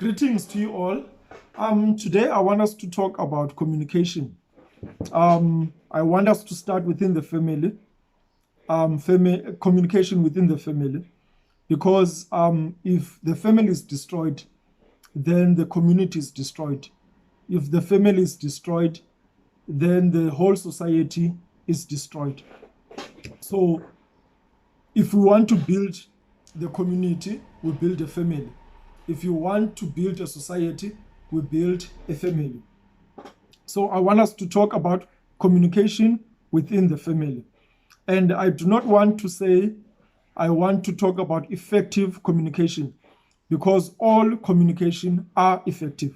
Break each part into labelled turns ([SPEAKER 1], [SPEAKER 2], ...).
[SPEAKER 1] Greetings to you all. Today I want us to talk about communication. I want us to start within the family, communication within the family, because if the family is destroyed, then the community is destroyed. If the family is destroyed, then the whole society is destroyed. So if we want to build the community, we build a family. If you want to build a society, we build a family. So I want us to talk about communication within the family. And I do not want to say I want to talk about effective communication, because all communication are effective.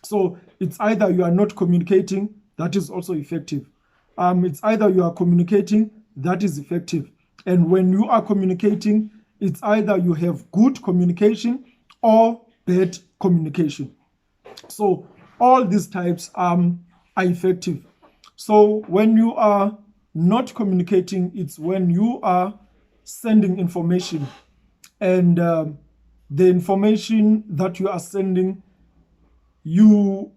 [SPEAKER 1] So it's either you are not communicating, that is also effective. It's either you are communicating, that is effective. And when you are communicating, it's either you have good communication or bad communication. So all these types are effective. So when you are not communicating, it's when you are sending information, and the information that you are sending, it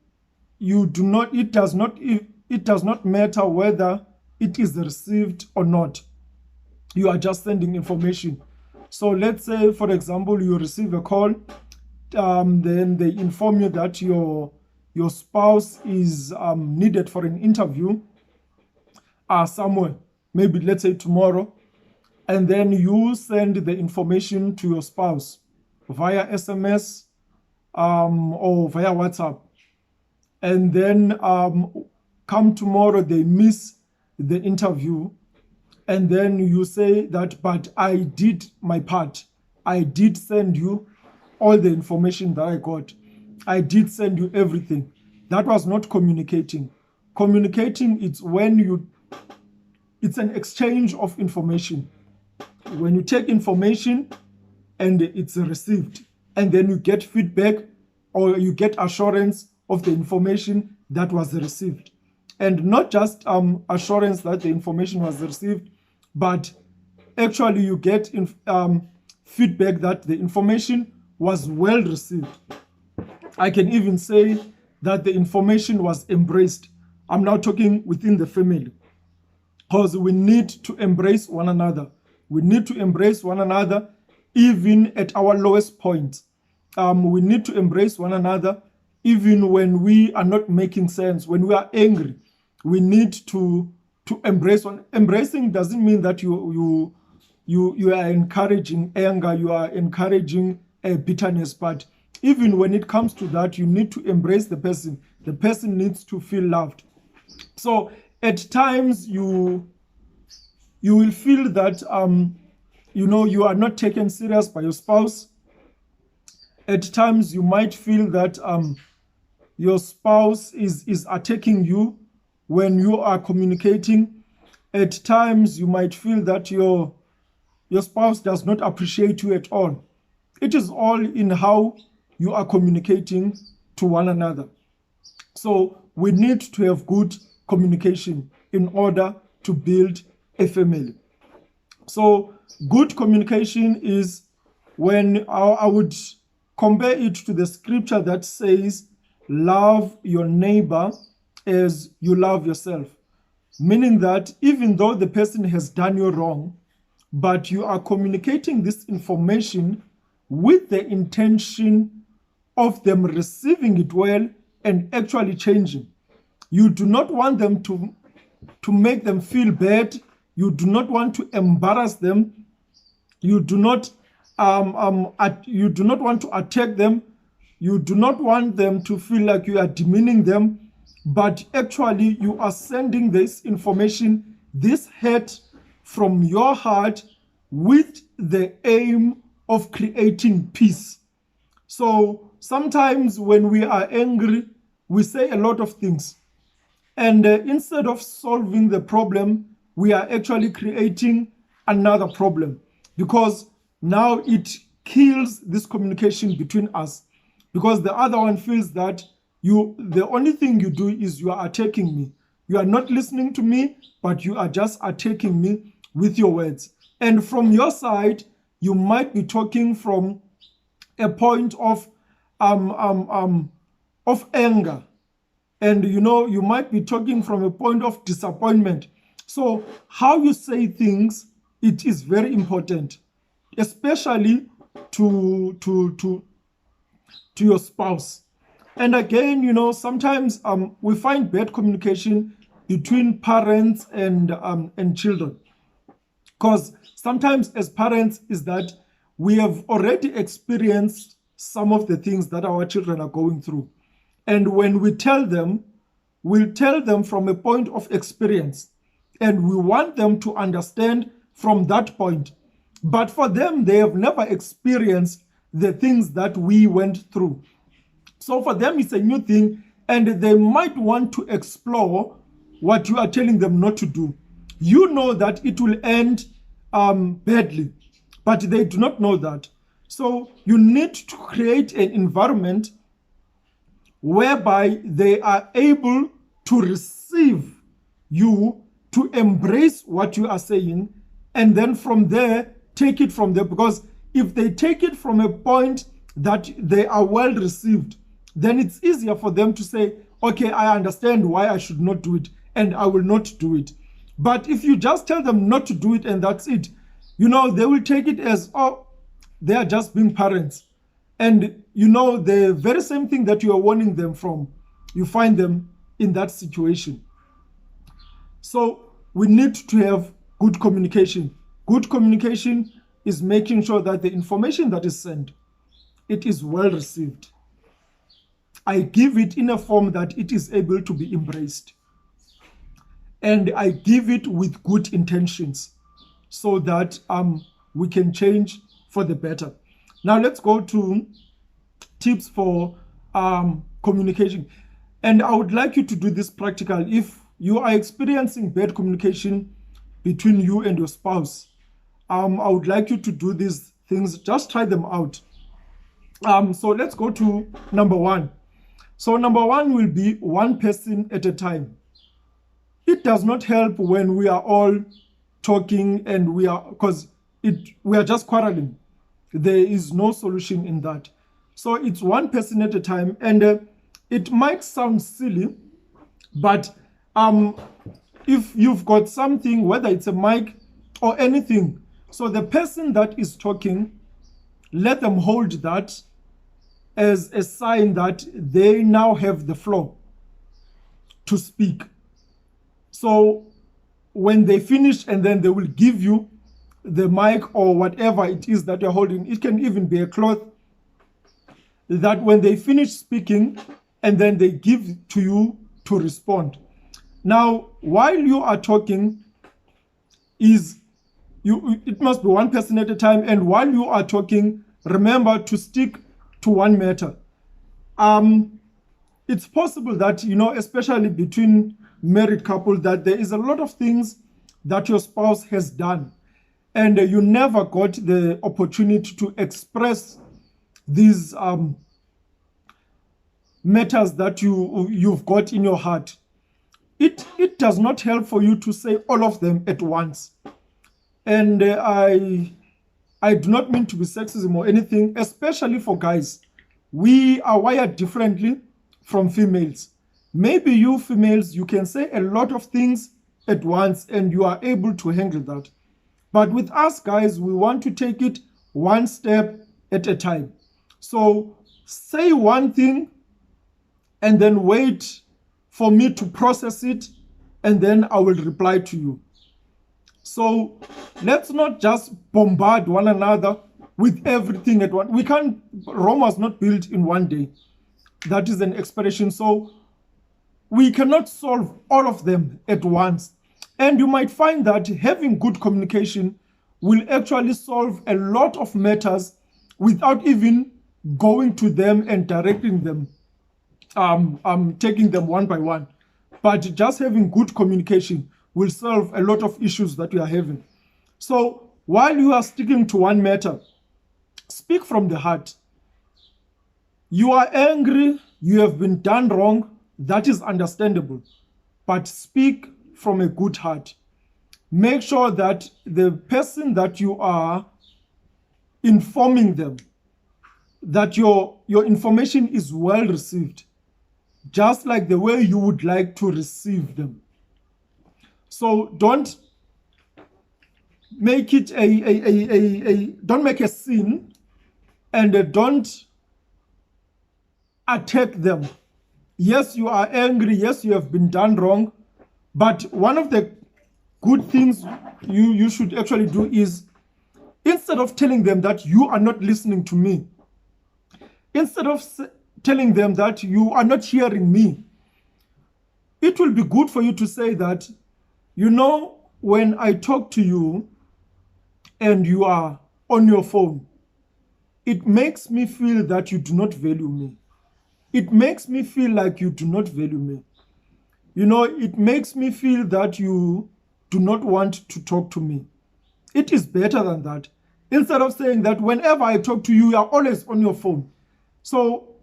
[SPEAKER 1] does not matter whether it is received or not. You are just sending information. So let's say, for example, you receive a call, then they inform you that your spouse is needed for an interview somewhere, maybe let's say tomorrow, and then you send the information to your spouse via SMS or via WhatsApp, and then come tomorrow they miss the interview, and then you say that, but I did my part. I did send you all the information that I got. I did send you everything. That was not communicating. Communicating, it's when it's an exchange of information. When you take information and it's received, and then you get feedback or you get assurance of the information that was received. And not just assurance that the information was received, but actually you get feedback that the information was well received. I can even say that the information was embraced. I'm now talking within the family, because we need to embrace one another. We need to embrace one another even at our lowest point. We need to embrace one another even when we are not making sense, when we are angry. We need to embrace one. Embracing doesn't mean that you are encouraging anger, you are encouraging bitterness, but even when it comes to that, you need to embrace the person. The person needs to feel loved. So at times you will feel that you are not taken serious by your spouse. At times you might feel that your spouse is attacking you when you are communicating. At times you might feel that your spouse does not appreciate you at all. It is all in how you are communicating to one another. So we need to have good communication in order to build a family. So good communication is when I would compare it to the scripture that says, love your neighbor as you love yourself. Meaning that even though the person has done you wrong, but you are communicating this information with the intention of them receiving it well and actually changing. You do not want them to make them feel bad. You do not want to embarrass them. You do not want to attack them. You do not want them to feel like you are demeaning them, but actually you are sending this information, this hurt from your heart, with the aim of creating peace. So sometimes when we are angry, we say a lot of things. And instead of solving the problem, we are actually creating another problem, because now it kills this communication between us, because the other one feels that the only thing you do is you are attacking me. You are not listening to me, but you are just attacking me with your words. And from your side, you might be talking from a point of of anger, and you might be talking from a point of disappointment. So how you say things, it is very important, especially to your spouse. And again, sometimes we find bad communication between parents and children, because sometimes as parents is that we have already experienced some of the things that our children are going through. And when we tell them, we'll tell them from a point of experience, and we want them to understand from that point. But for them, they have never experienced the things that we went through. So for them, it's a new thing, and they might want to explore what you are telling them not to do. You know that it will end badly, but they do not know that. So you need to create an environment whereby they are able to receive you, to embrace what you are saying, and then from there, take it from there. Because if they take it from a point that they are well received, then it's easier for them to say, okay, I understand why I should not do it, and I will not do it. But if you just tell them not to do it and that's it, they will take it as, oh, they are just being parents. And the very same thing that you are warning them from, you find them in that situation. So we need to have good communication. Good communication is making sure that the information that is sent, it is well received. I give it in a form that it is able to be embraced. And I give it with good intentions so that we can change for the better. Now let's go to tips for communication. And I would like you to do this practical. If you are experiencing bad communication between you and your spouse, I would like you to do these things. Just try them out. So let's go to number one. So number one will be one person at a time. It does not help when we are all talking and we are just quarreling. There is no solution in that. So it's one person at a time, and it might sound silly, but if you've got something, whether it's a mic or anything, so the person that is talking, let them hold that as a sign that they now have the floor to speak. So when they finish, and then they will give you the mic or whatever it is that you're holding. It can even be a cloth, that when they finish speaking, and then they give to you to respond. Now, while you are talking, it must be one person at a time, and while you are talking, remember to stick to one matter. It's possible that, especially between married couple, that there is a lot of things that your spouse has done, and you never got the opportunity to express these matters that you've got in your heart. It does not help for you to say all of them at once. And I do not mean to be sexism or anything, especially for guys. We are wired differently from females. Maybe you females, you can say a lot of things at once and you are able to handle that. But with us guys, we want to take it one step at a time. So say one thing and then wait for me to process it, and then I will reply to you. So let's not just bombard one another with everything at once. Rome was not built in one day. That is an expression. So we cannot solve all of them at once. And you might find that having good communication will actually solve a lot of matters without even going to them and directing them, taking them one by one. But just having good communication will solve a lot of issues that we are having. So while you are sticking to one matter, speak from the heart. You are angry, you have been done wrong, that is understandable. But speak from a good heart. Make sure that the person that you are informing them, that your information is well received, just like the way you would like to receive them. So don't make it don't make a scene, and don't attack them. Yes, you are angry. Yes, you have been done wrong. But one of the good things you should actually do is, instead of telling them that you are not listening to me, instead of telling them that you are not hearing me, it will be good for you to say that, you know, when I talk to you and you are on your phone, it makes me feel that you do not value me. It makes me feel like you do not value me. You know, it makes me feel that you do not want to talk to me. It is better than that. Instead of saying that whenever I talk to you, you are always on your phone. So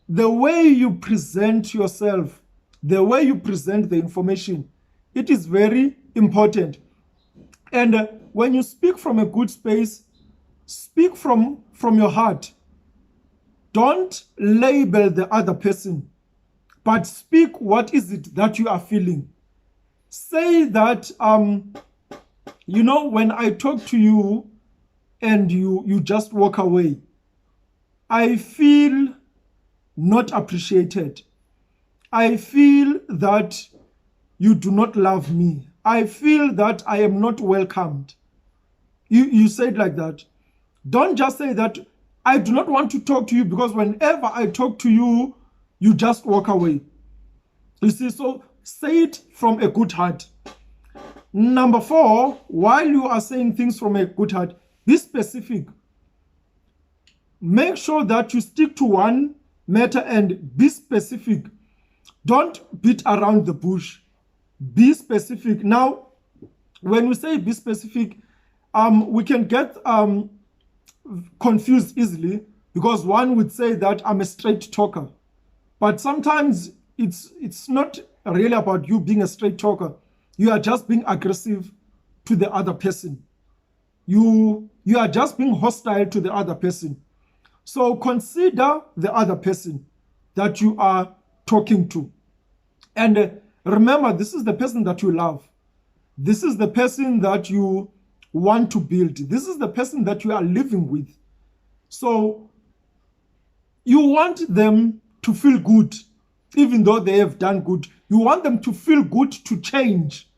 [SPEAKER 1] the way you present yourself, the way you present the information, it is very important. And when you speak from a good space, speak from your heart. Don't label the other person, but speak what is it that you are feeling. Say that, you know, when I talk to you and you just walk away, I feel not appreciated. I feel that you do not love me. I feel that I am not welcomed. You say it like that. Don't just say that I do not want to talk to you because whenever I talk to you, you just walk away. You see, so say it from a good heart. Number 4, while you are saying things from a good heart, be specific. Make sure that you stick to one matter and be specific. Don't beat around the bush. Be specific. Now, when we say be specific, we can get confused easily, because one would say that I'm a straight talker. But sometimes it's not really about you being a straight talker. You are just being aggressive to the other person. You are just being hostile to the other person. So consider the other person that you are talking to. And remember, this is the person that you love. This is the person that you want to build. This is the person that you are living with. So you want them to feel good, even though they have done good. You want them to feel good to change,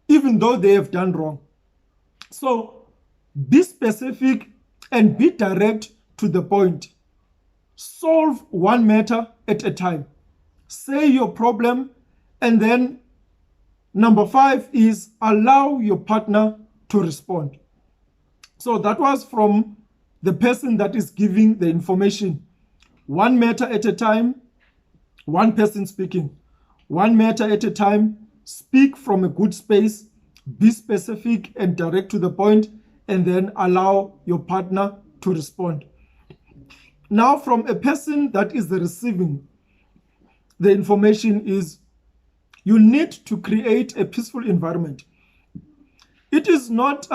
[SPEAKER 1] even though they have done wrong. So be specific and be direct to the point. Solve one matter at a time. Say your problem, and then number 5 is allow your partner to respond. So that was from the person that is giving the information. One matter at a time, one person speaking. One matter at a time, speak from a good space, be specific and direct to the point, and then allow your partner to respond. Now, from a person that is receiving the information, is you need to create a peaceful environment. It is not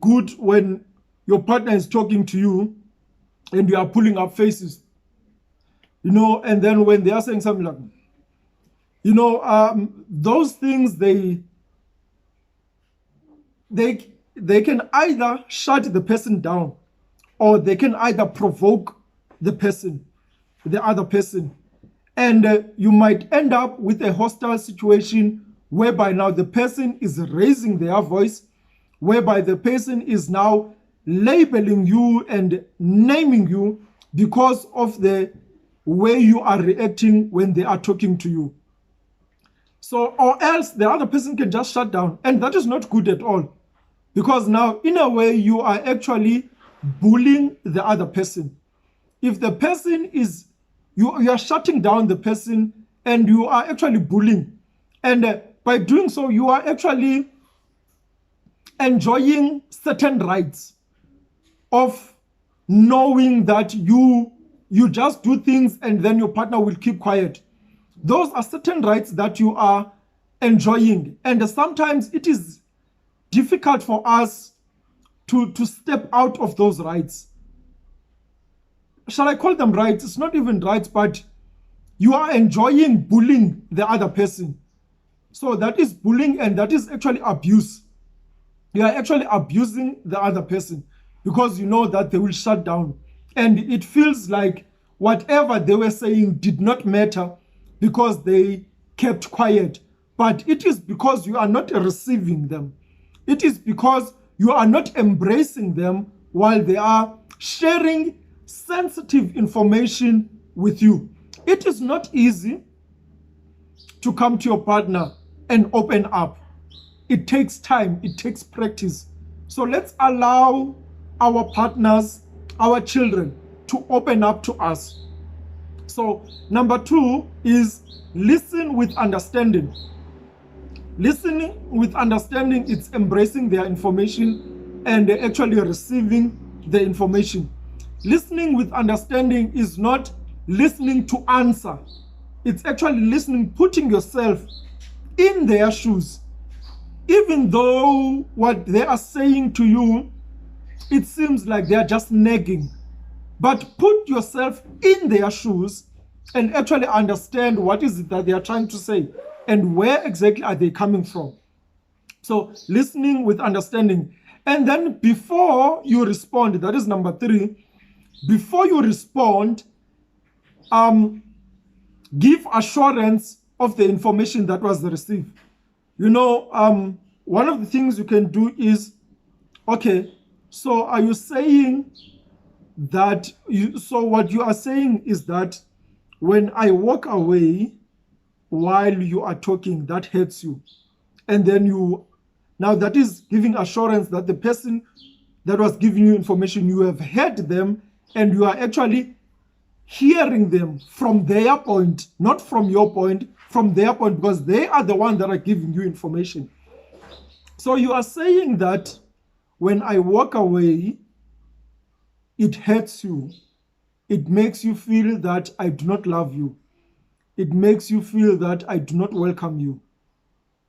[SPEAKER 1] good when your partner is talking to you and you are pulling up faces, you know, and then when they are saying something like, you know, those things, they can either shut the person down, or they can either provoke the other person. And you might end up with a hostile situation whereby now the person is raising their voice, whereby the person is now labeling you and naming you because of the way you are reacting when they are talking to you. So, or else the other person can just shut down. And that is not good at all. Because now, in a way, you are actually bullying the other person. If the person is, you are shutting down the person and you are actually bullying. And by doing so, you are actually enjoying certain rights of knowing that you just do things and then your partner will keep quiet. Those are certain rights that you are enjoying. And sometimes it is difficult for us to step out of those rights. shall I call them rights? It's not even rights, but you are enjoying bullying the other person. So that is bullying, and that is actually abuse. You are actually abusing the other person because you know that they will shut down. And it feels like whatever they were saying did not matter because they kept quiet. But it is because you are not receiving them. It is because you are not embracing them while they are sharing sensitive information with you. It is not easy to come to your partner and open up. It takes time, it takes practice. So let's allow our partners, our children, to open up to us. So number 2 is listen with understanding. Listening with understanding, it's embracing their information and actually receiving the information. Listening with understanding is not listening to answer. It's actually listening, putting yourself in their shoes. Even though what they are saying to you, it seems like they are just nagging. But put yourself in their shoes and actually understand what is it that they are trying to say and where exactly are they coming from. So listening with understanding. And then before you respond, that is number 3, before you respond, give assurance of the information that was received. You know, one of the things you can do is, okay, so are you saying that, so what you are saying is that when I walk away while you are talking, that hurts you. And then now that is giving assurance that the person that was giving you information, you have heard them and you are actually hearing them from their point, not from your point, from their point, because they are the ones that are giving you information. So you are saying that when I walk away, it hurts you. It makes you feel that I do not love you. It makes you feel that I do not welcome you.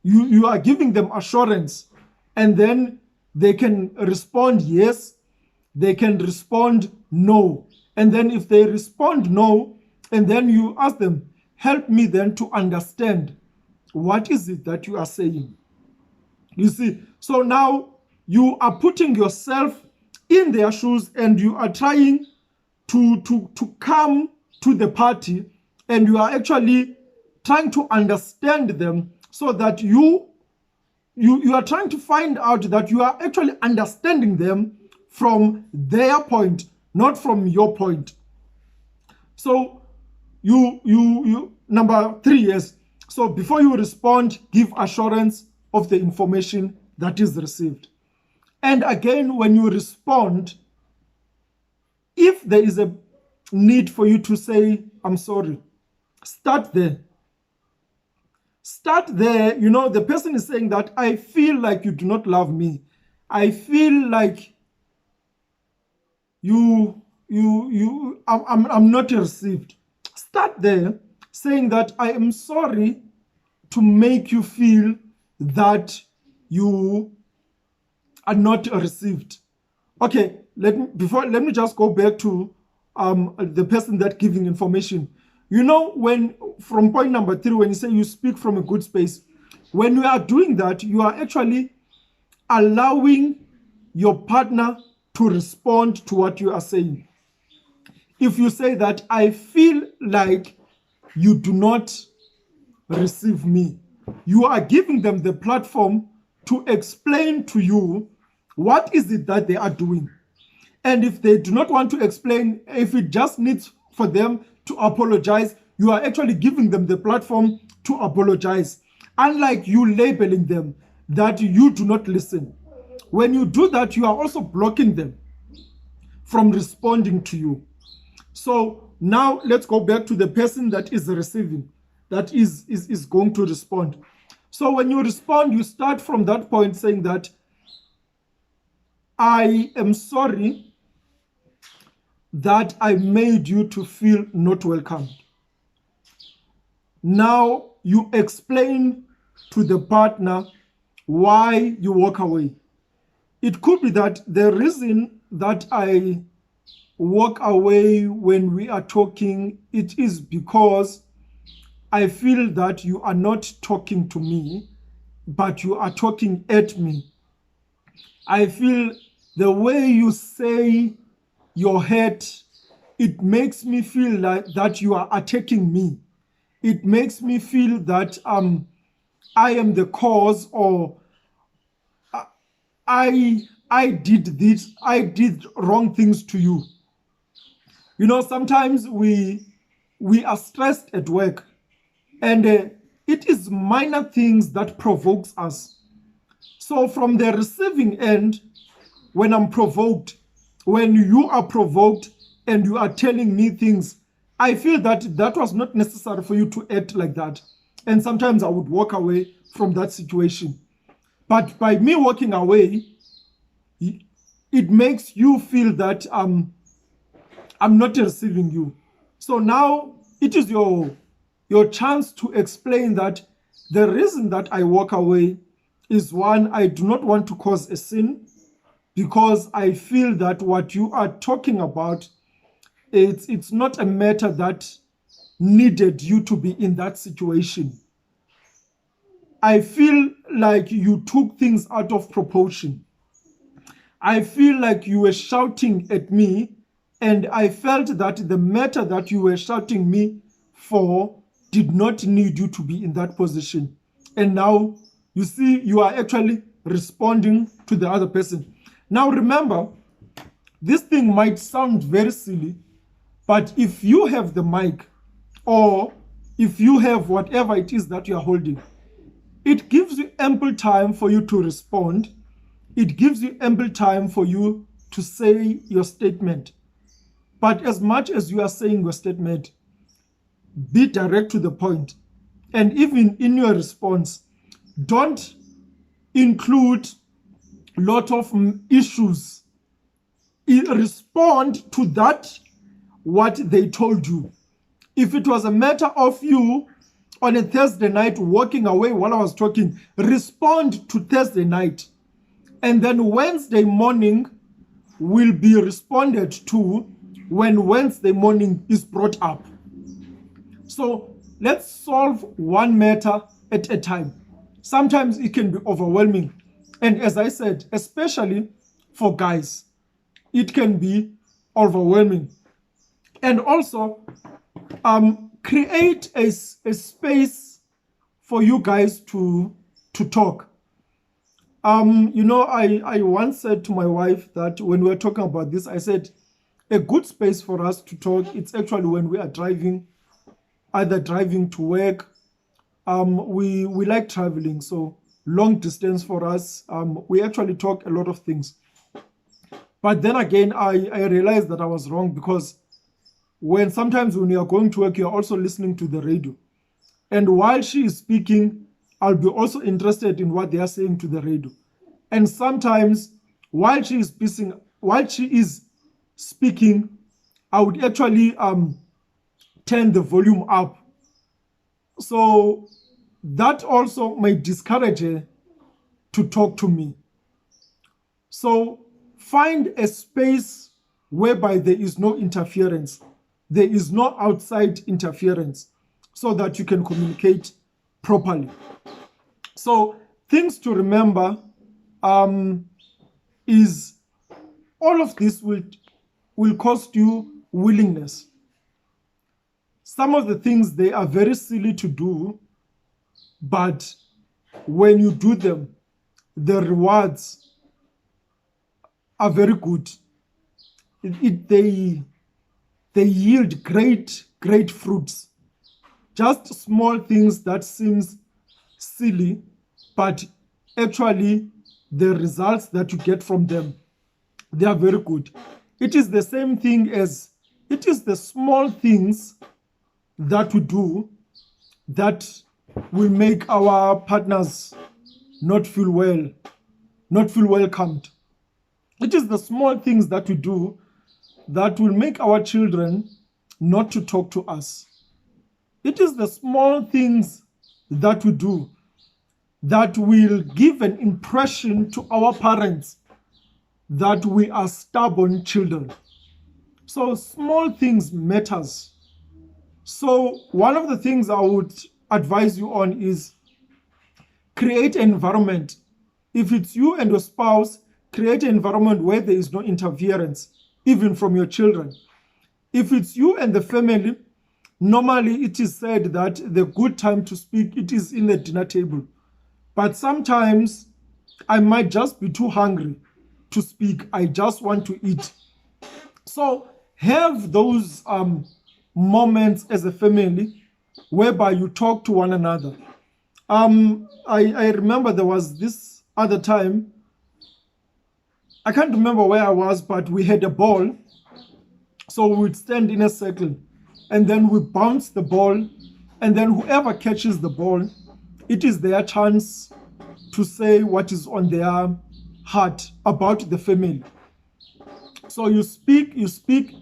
[SPEAKER 1] You are giving them assurance, and then they can respond yes, they can respond no. And then if they respond no, and then you ask them, help me then to understand what is it that you are saying. You see, so now you are putting yourself in their shoes and you are trying to come to the party, and you are actually trying to understand them so that you are trying to find out that you are actually understanding them from their point, not from your point. So you number 3, yes. So before you respond, give assurance of the information that is received. And again, when you respond, if there is a need for you to say, I'm sorry, start there. Start there. You know, the person is saying that I feel like you do not love me. I feel like I'm not received. Start there saying that I am sorry to make you feel that you are not received. Okay, let me just go back to the person that giving information. You know, when from point number 3, when you say you speak from a good space, when you are doing that, you are actually allowing your partner to respond to what you are saying. If you say that I feel like you do not receive me, you are giving them the platform to explain to you what is it that they are doing. And if they do not want to explain, if it just needs for them to apologize, you are actually giving them the platform to apologize. Unlike you labeling them that you do not listen. When you do that, you are also blocking them from responding to you. So now let's go back to the person that is receiving, that is going to respond. So when you respond, you start from that point saying that I am sorry that I made you to feel not welcomed. Now you explain to the partner why you walk away. It could be that the reason that I walk away when we are talking, it is because I feel that you are not talking to me, but you are talking at me. I feel the way you say your head, it makes me feel like that you are attacking me. It makes me feel that I am the cause, or I did this, I did wrong things to you. You know, sometimes we are stressed at work, and it is minor things that provokes us. So from the receiving end, when I'm provoked, when you are provoked and you are telling me things, I feel that that was not necessary for you to act like that. And sometimes I would walk away from that situation. But by me walking away, it makes you feel that I'm not receiving you. So now it is your chance to explain that the reason that I walk away is, one, I do not want to cause a sin, because I feel that what you are talking about, it's not a matter that needed you to be in that situation. I feel like you took things out of proportion. I feel like you were shouting at me, and I felt that the matter that you were shouting me for did not need you to be in that position. And now you see you are actually responding to the other person. Now remember, this thing might sound very silly, but if you have the mic, or if you have whatever it is that you are holding, it gives you ample time for you to respond. It gives you ample time for you to say your statement. But as much as you are saying your statement, be direct to the point. And even in your response, don't include a lot of issues. Respond to that, what they told you. If it was a matter of you on a Thursday night walking away while I was talking, respond to Thursday night. And then Wednesday morning will be responded to when Wednesday morning is brought up. So let's solve one matter at a time. Sometimes it can be overwhelming. And as I said, especially for guys, it can be overwhelming. And also, create a space for you guys to talk. You know, I once said to my wife that when we were talking about this, I said, a good space for us to talk, it's actually when we are driving, either driving to work. We like traveling, so long distance for us, we actually talk a lot of things. But then again, I realized that I was wrong, because sometimes when you are going to work, you're also listening to the radio. And while she is speaking, I'll be also interested in what they are saying to the radio. And sometimes while she is speaking, I would actually turn the volume up. So that also may discourage her to talk to me. So find a space whereby there is no interference. There is no outside interference, so that you can communicate properly. So things to remember is all of this will cost you willingness. Some of the things, they are very silly to do, but when you do them, the rewards are very good. They yield great fruits. Just small things that seems silly, but actually the results that you get from them, they are very good. It is the same thing as, it is the small things that we do that will make our partners not feel welcomed. It is the small things that we do that will make our children not to talk to us. It is the small things that we do that will give an impression to our parents that we are stubborn children. So small things matters. So one of the things I would advise you on is create an environment. If it's you and your spouse, create an environment where there is no interference, even from your children. If it's you and the family, normally it is said that the good time to speak, it is in the dinner table. But sometimes I might just be too hungry to speak. I just want to eat. So have those moments as a family whereby you talk to one another. I remember there was this other time, I can't remember where I was, but we had a ball. So we would stand in a circle and then we bounce the ball, and then whoever catches the ball, it is their chance to say what is on their heart about the family. So you speak,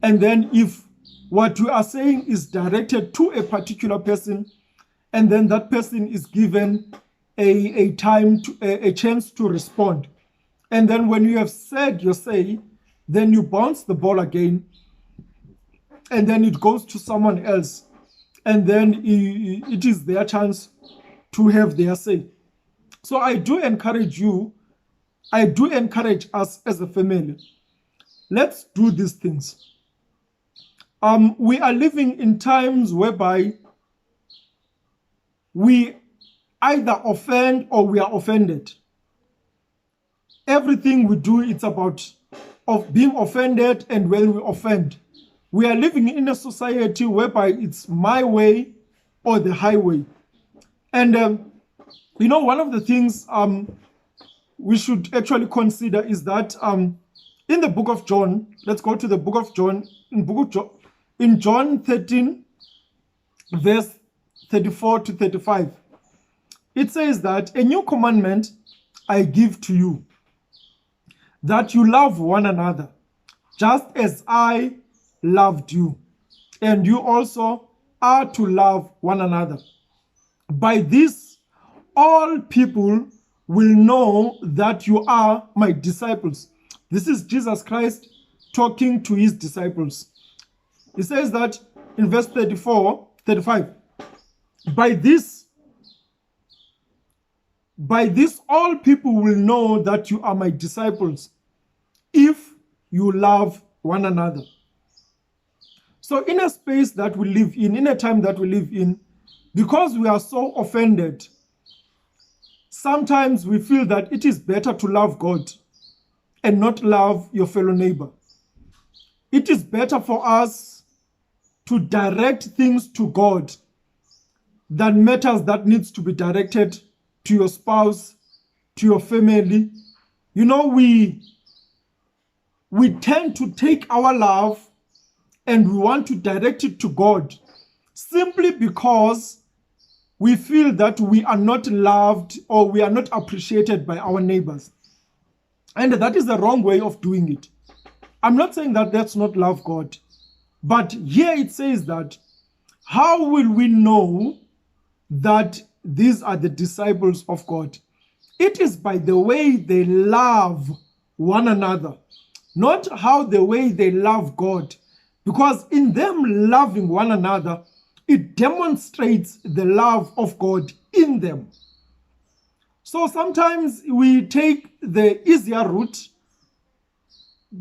[SPEAKER 1] and then if what you are saying is directed to a particular person, and then that person is given a chance to respond. And then when you have said your say, then you bounce the ball again, and then it goes to someone else, and then it is their chance to have their say. So I do encourage us as a family. Let's do these things. We are living in times whereby we either offend or we are offended. Everything we do, it's about being offended, and when we offend, we are living in a society whereby it's my way or the highway. And one of the things we should actually consider is that in the book of John, let's go to the book of John, in John 13, verse 34 to 35, it says that a new commandment I give to you, that you love one another, just as I loved you, and you also are to love one another. By this, all people will know that you are my disciples. This is Jesus Christ talking to his disciples. He says that in verse 35, by this all people will know that you are my disciples, if you love one another. So in a space that we live in a time that we live in, because we are so offended, sometimes we feel that it is better to love God and not love your fellow neighbor. It is better for us to direct things to God than matters that needs to be directed to your spouse, to your family. We tend to take our love and we want to direct it to God simply because we feel that we are not loved or we are not appreciated by our neighbors. And that is the wrong way of doing it. I'm not saying that that's not love God, but here it says that how will we know that these are the disciples of God? It is by the way they love one another, not how the way they love God. Because in them loving one another, it demonstrates the love of God in them. So sometimes we take the easier route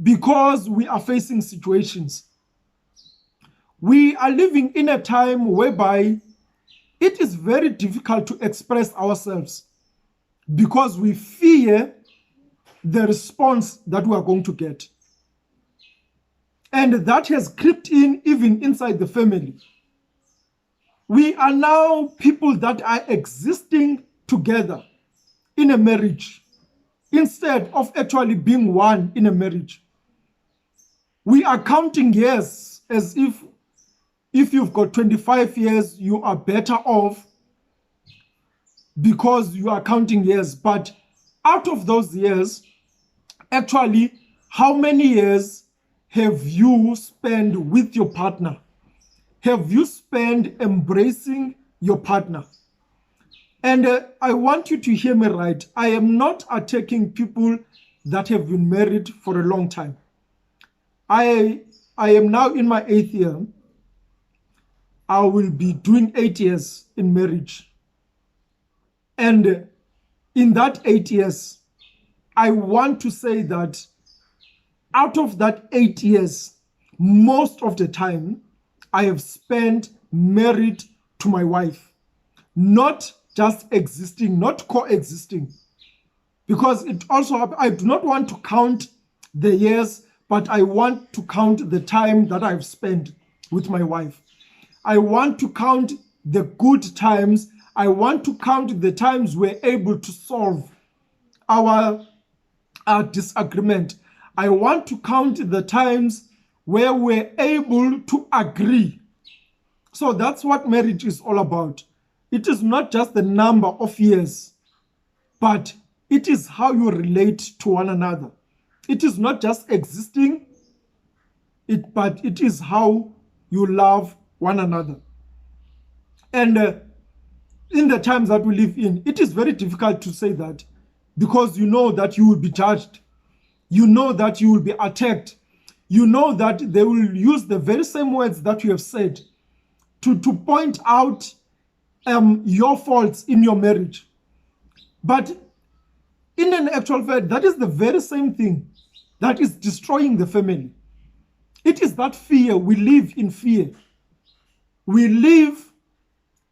[SPEAKER 1] because we are facing situations. We are living in a time whereby it is very difficult to express ourselves because we fear the response that we are going to get. And that has crept in even inside the family. We are now people that are existing together in a marriage instead of actually being one in a marriage. We are counting years as if you've got 25 years, you are better off because you are counting years. But out of those years, actually, how many years have you spent with your partner? Have you spent embracing your partner? And I want you to hear me right. I am not attacking people that have been married for a long time. I I am now in my 8th year. I will be doing 8 years in marriage. And in that 8 years, I want to say that out of that 8 years, most of the time, I have spent married to my wife, not just existing, not coexisting. Because it also, I do not want to count the years, but I want to count the time that I've spent with my wife. I want to count the good times. I want to count the times we're able to solve our disagreement. I want to count the times where we're able to agree. So that's what marriage is all about. It is not just the number of years, but it is how you relate to one another. It is not just existing, but it is how you love one another. And in the times that we live in, it is very difficult to say that, because you know that you will be judged. You know that you will be attacked. You know that they will use the very same words that you have said to point out your faults in your marriage. But in an actual fact, that is the very same thing that is destroying the family. It is that fear. We live in fear. We live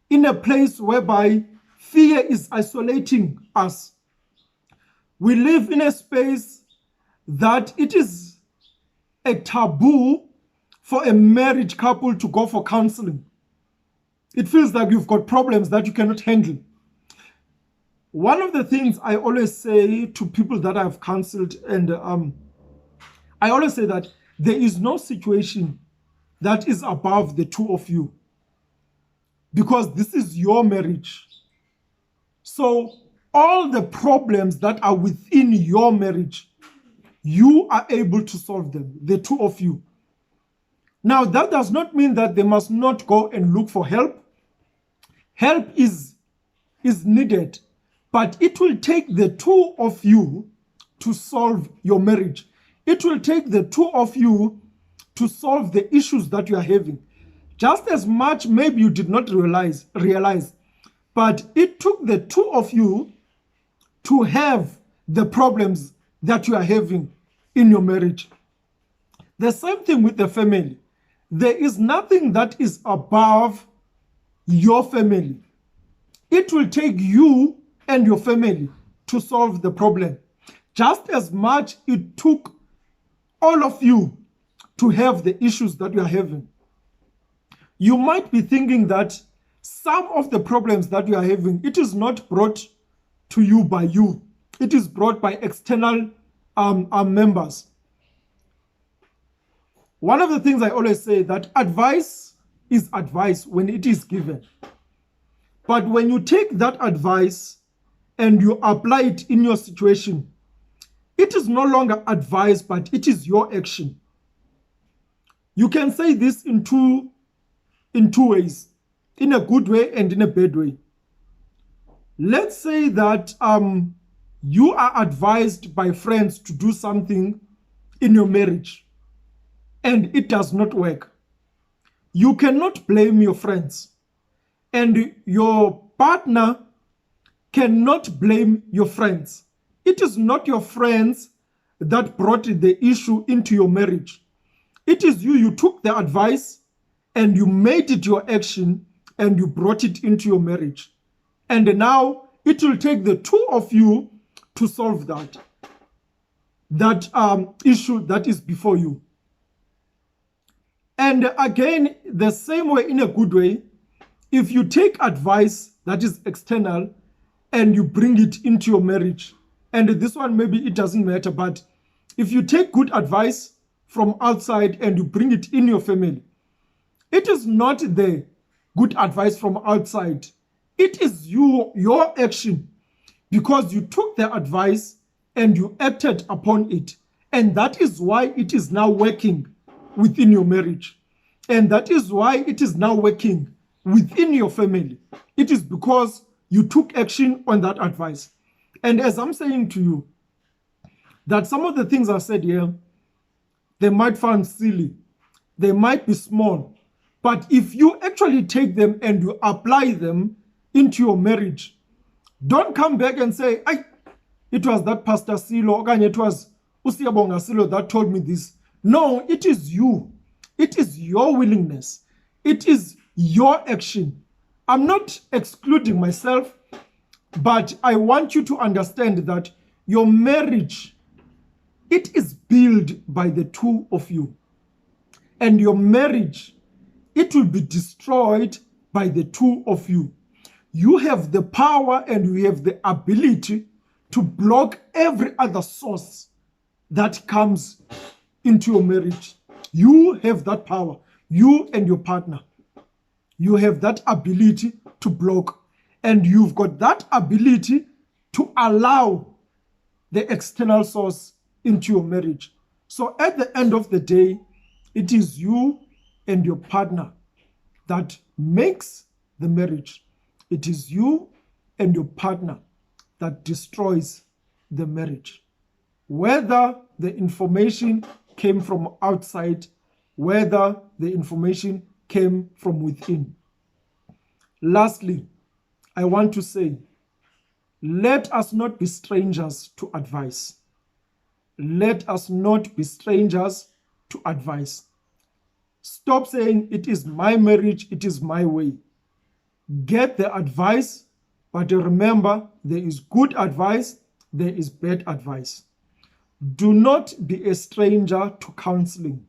[SPEAKER 1] in a place whereby fear is isolating us. We live in a space that it is a taboo for a married couple to go for counseling. It feels like you've got problems that you cannot handle. One of the things I always say to people that I've counseled, and I always say that there is no situation that is above the two of you, because this is your marriage. So all the problems that are within your marriage, you are able to solve them, the two of you. Now, that does not mean that they must not go and look for help. Help is needed, but it will take the two of you to solve your marriage. It will take the two of you to solve the issues that you are having. Just as much maybe you did not realize, but it took the two of you to have the problems that you are having in your marriage. The same thing with the family. There is nothing that is above your family. It will take you and your family to solve the problem. Just as much it took all of you to have the issues that you are having. You might be thinking that some of the problems that you are having, it is not brought to you by you. It is brought by external members. One of the things I always say, that advice is advice when it is given. But when you take that advice and you apply it in your situation, it is no longer advice, but it is your action. You can say this in two ways, in a good way and in a bad way. Let's say that you are advised by friends to do something in your marriage and it does not work. You cannot blame your friends, and your partner cannot blame your friends. It is not your friends that brought the issue into your marriage. It is you. You took the advice and you made it your action and you brought it into your marriage. And now it will take the two of you to solve that issue that is before you. And again, the same way, in a good way, if you take advice that is external and you bring it into your marriage, and this one maybe it doesn't matter, but if you take good advice from outside and you bring it in your family, it is not the good advice from outside. It is your action, because you took the advice and you acted upon it. And that is why it is now working within your marriage. And that is why it is now working within your family. It is because you took action on that advice. And as I'm saying to you, that some of the things I said here, they might sound silly. They might be small, but if you actually take them and you apply them into your marriage, don't come back and say, it was that Pastor Silo, and it was Usiyabonga Silo that told me this. No, it is you. It is your willingness. It is your action. I'm not excluding myself, but I want you to understand that your marriage, it is built by the two of you. And your marriage, it will be destroyed by the two of you. You have the power and you have the ability to block every other source that comes into your marriage. You have that power. You and your partner. You have that ability to block. And you've got that ability to allow the external source into your marriage. So at the end of the day, it is you and your partner that makes the marriage. It is you and your partner that destroys the marriage. Whether the information came from outside, whether the information came from within. Lastly, I want to say, let us not be strangers to advice. Let us not be strangers to advice. Stop saying, it is my marriage, it is my way. Get the advice, but remember, there is good advice, there is bad advice. Do not be a stranger to counseling.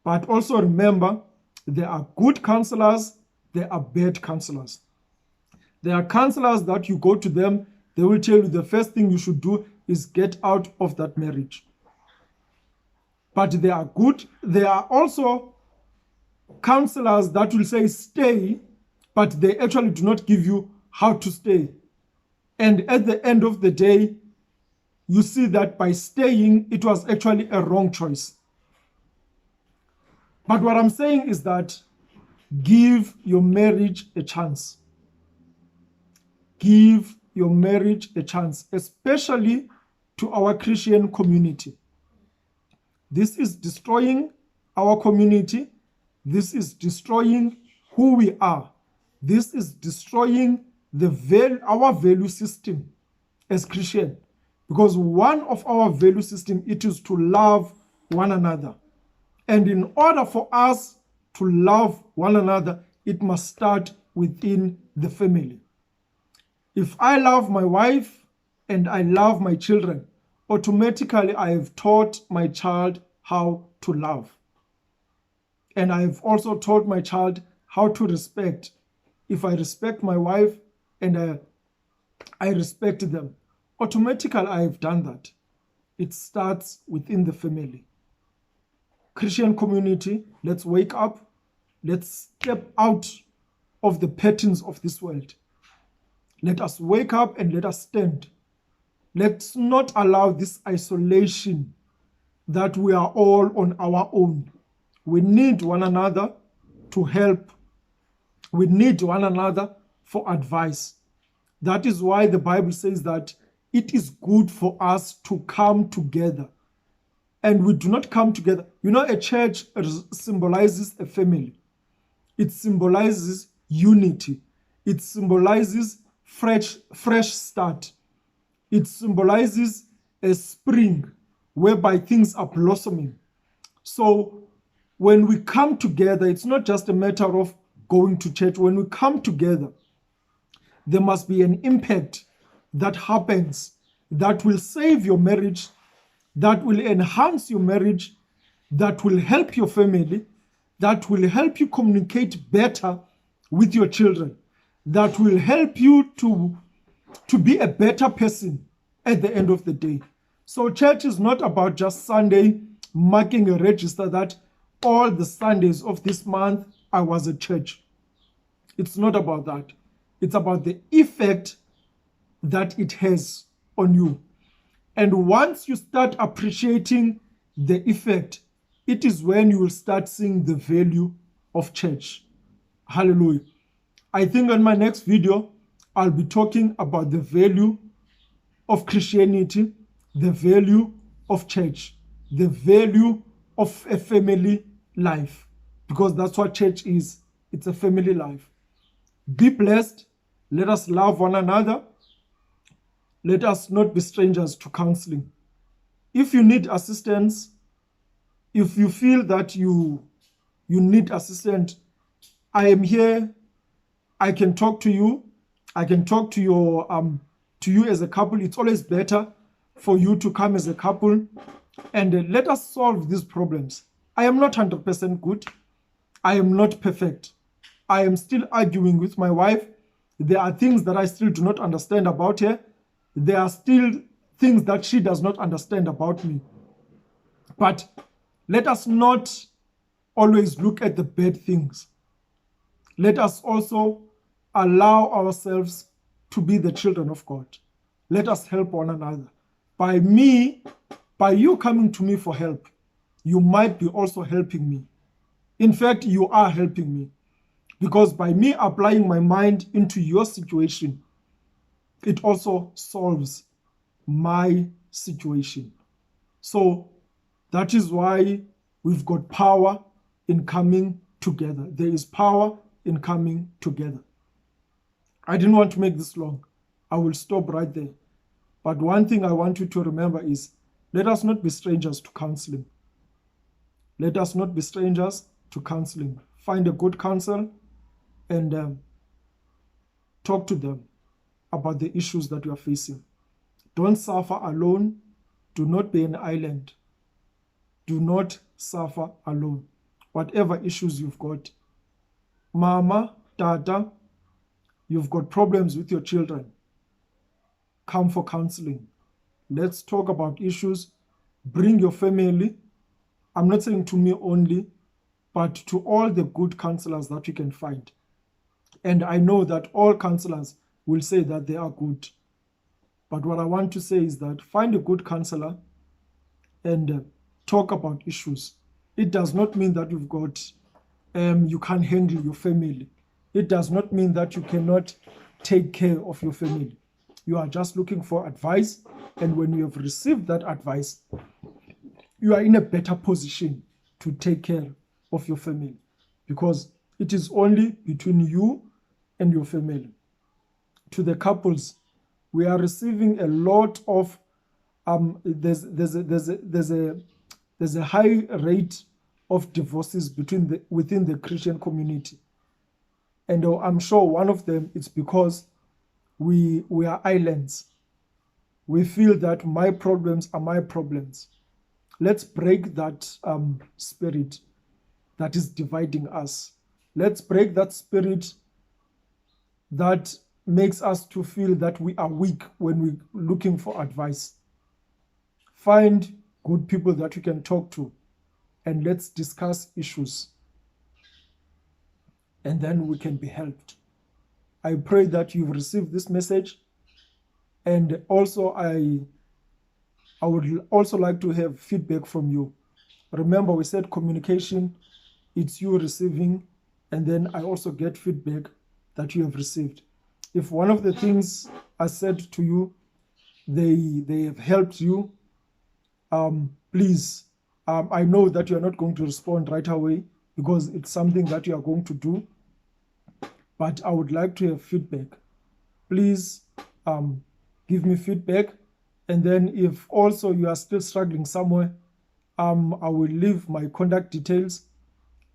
[SPEAKER 1] But also remember, there are good counselors, there are bad counselors. There are counselors that you go to them, they will tell you the first thing you should do is get out of that marriage. But they are good. There are also counselors that will say stay, but they actually do not give you how to stay. And at the end of the day, you see that by staying, it was actually a wrong choice. But what I'm saying is that give your marriage a chance. Give your marriage a chance, especially to our Christian community. This is destroying our community. This is destroying who we are. This is destroying our value system as Christian. Because one of our value system, it is to love one another. And in order for us to love one another, it must start within the family. If I love my wife and I love my children, automatically I have taught my child how to love. And I have also taught my child how to respect. If I respect my wife and I respect them, automatically I have done that. It starts within the family. Christian community, let's wake up. Let's step out of the patterns of this world. Let us wake up and let us stand. Let's not allow this isolation that we are all on our own. We need one another to help. We need one another for advice. That is why the Bible says that it is good for us to come together. And we do not come together. You know, a church symbolizes a family. It symbolizes unity. It symbolizes fresh start. It symbolizes a spring whereby things are blossoming. So when we come together, it's not just a matter of going to church. When we come together, there must be an impact that happens that will save your marriage, that will enhance your marriage, that will help your family, that will help you communicate better with your children, that will help you to be a better person at the end of the day. So church is not about just Sunday marking a register that all the Sundays of this month I was at church. It's not about that. It's about the effect that it has on you. And once you start appreciating the effect, it is when you will start seeing the value of church. Hallelujah. I think on my next video, I'll be talking about the value of Christianity, the value of church, the value of a family life, because that's what church is. It's a family life. Be blessed. Let us love one another. Let us not be strangers to counseling. If you need assistance, if you feel that you need assistance, I am here. I can talk to you. I can talk to your to you as a couple. It's always better for you to come as a couple, and let us solve these problems. I am not 100% good. I am not perfect. I am still arguing with my wife. There are things that I still do not understand about her. There are still things that she does not understand about me. But let us not always look at the bad things. Let us also allow ourselves to be the children of God. Let us help one another. By you coming to me for help, you might be also helping me. In fact, you are helping me, because by me applying my mind into your situation, it also solves my situation. So that is why we've got power in coming together. There is power in coming together. I didn't want to make this long. I will stop right there. But one thing I want you to remember is, let us not be strangers to counseling. Let us not be strangers to counseling. Find a good counsel and talk to them about the issues that you are facing. Don't suffer alone. Do not be an island. Do not suffer alone. Whatever issues you've got, mama, dada, you've got problems with your children, come for counseling. Let's talk about issues. Bring your family. I'm not saying to me only, but to all the good counselors that you can find. And I know that all counselors will say that they are good. But what I want to say is that find a good counselor and talk about issues. It does not mean that you've got, you can't handle your family. It does not mean that you cannot take care of your family. You are just looking for advice. And when you have received that advice, you are in a better position to take care of your family, because it is only between you and your family. To the couples, we are receiving a lot of there's a high rate of divorces within the Christian community, and I'm sure one of them is because we are islands. We feel that my problems are my problems. Let's break that spirit that is dividing us. Let's break that spirit that makes us to feel that we are weak when we're looking for advice. Find good people that you can talk to, and let's discuss issues, and then we can be helped. I pray that you've received this message, and also I would also like to have feedback from you. Remember, we said communication, it's you receiving, and then I also get feedback that you have received. If one of the things I said to you, they have helped you, please, I know that you are not going to respond right away because it's something that you are going to do, but I would like to have feedback. Please give me feedback. And then if also you are still struggling somewhere, I will leave my contact details.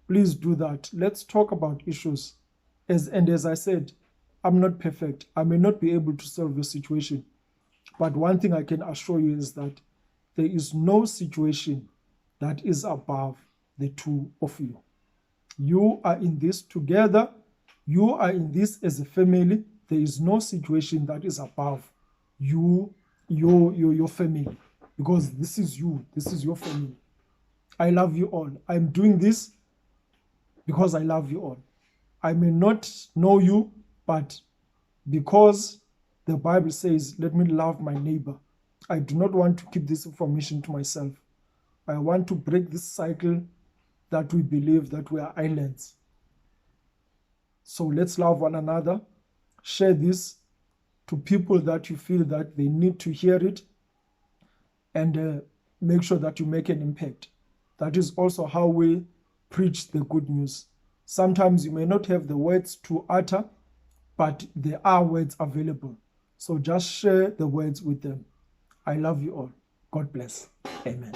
[SPEAKER 1] Please do that. Let's talk about issues. As I said, I'm not perfect. I may not be able to solve your situation. But one thing I can assure you is that there is no situation that is above the two of you. You are in this together. You are in this as a family. There is no situation that is above you, your family, because this is you. This is your family. I love you all. I'm doing this because I love you all. I may not know you, but because the Bible says, let me love my neighbor, I do not want to keep this information to myself. I want to break this cycle that we believe that we are islands. So let's love one another. Share this to people that you feel that they need to hear it, and make sure that you make an impact. That is also how we preach the good news. Sometimes you may not have the words to utter, but there are words available. So just share the words with them. I love you all. God bless. Amen.